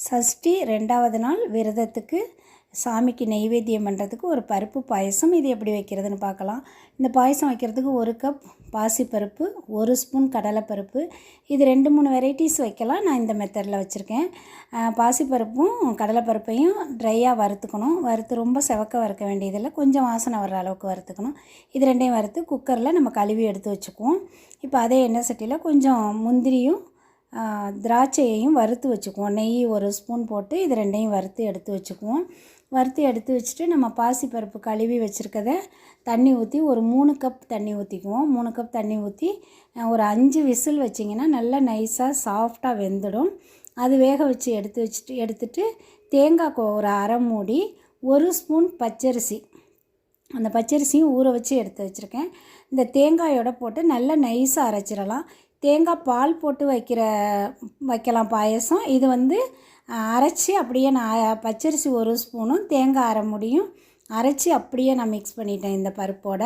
சஷ்டி 2வது நாள் விரதத்துக்கு சாமிக்கு நெய்வேத்தியம் பண்ணுறதுக்கு ஒரு பருப்பு பாயசம். இது எப்படி வைக்கிறதுன்னு பார்க்கலாம். இந்த பாயசம் வைக்கிறதுக்கு 1 கப் பாசிப்பருப்பு, 1 ஸ்பூன் கடலைப்பருப்பு, இது 2-3 வெரைட்டிஸ் வைக்கலாம். நான் இந்த மெத்தடில் வச்சுருக்கேன். பாசிப்பருப்பும் கடலைப்பருப்பையும் ட்ரையாக வறுத்துக்கணும். வறுத்து ரொம்ப செவக்க வறுக்க வேண்டியதில்லை, கொஞ்சம் வாசனை வர்ற அளவுக்கு வறுத்துக்கணும். இது ரெண்டையும் வறுத்து குக்கரில் நம்ம கழுவி எடுத்து வச்சுக்குவோம். இப்போ அதே எண்ணெய் சட்டியில் கொஞ்சம் முந்திரியும் திராட்சையையும் வறுத்து வச்சுக்குவோம். நெய் 1 ஸ்பூன் போட்டு இது ரெண்டையும் வறுத்து எடுத்து வச்சுக்குவோம். வறுத்து எடுத்து வச்சுட்டு நம்ம பாசிப்பருப்பு கழுவி வச்சுருக்கத தண்ணி ஊற்றி ஒரு 3 கப் தண்ணி ஊற்றிக்குவோம். 3 கப் தண்ணி ஊற்றி ஒரு 5 விசில் வச்சிங்கன்னா நல்லா நைஸாக சாஃப்டாக வெந்துடும். அது வேக வச்சு எடுத்துட்டு தேங்காய் ஒரு அரை மூடி, 1 ஸ்பூன் பச்சரிசி, அந்த பச்சரிசியும் ஊற வச்சு எடுத்து வச்சுருக்கேன். இந்த தேங்காயோட போட்டு நல்லா நைஸாக அரைச்சிடலாம். தேங்காய் பால் போட்டு வைக்கலாம் பாயசம். இது அரைச்சி அப்படியே நான் பச்சரிசி 1 ஸ்பூனும் தேங்காய் அரை மூடியும் அரைச்சி அப்படியே நான் மிக்ஸ் பண்ணிட்டேன் இந்த பருப்போட.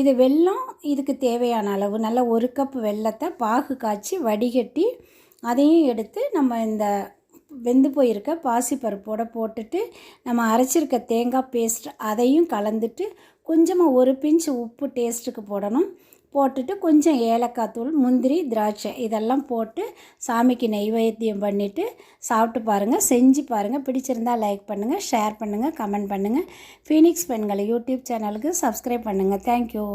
இது வெல்லம் இதுக்கு தேவையான அளவு, நல்ல 1 கப் வெல்லத்தை பாகு காய்ச்சி வடிகட்டி அதையும் எடுத்து நம்ம இந்த வெந்து போயிருக்க பாசிப்பருப்போடு போட்டுட்டு நம்ம அரைச்சிருக்க தேங்காய் பேஸ்ட் அதையும் கலந்துட்டு கொஞ்சமாக 1 பிஞ்ச் உப்பு டேஸ்ட்டுக்கு போடணும். போட்டுட்டு கொஞ்சம் ஏலக்காய் தூள், முந்திரி, திராட்சை இதெல்லாம் போட்டு சாமிக்கு நெய்வேத்தியம் பண்ணிவிட்டு சாப்பிட்டு பாருங்கள். செஞ்சு பாருங்கள். பிடிச்சிருந்தால் லைக் பண்ணுங்கள், ஷேர் பண்ணுங்கள், கமெண்ட் பண்ணுங்கள். ஃபீனிக்ஸ் பெண்கள் யூடியூப் சேனலுக்கு சப்ஸ்கிரைப் பண்ணுங்கள். தேங்க்யூ.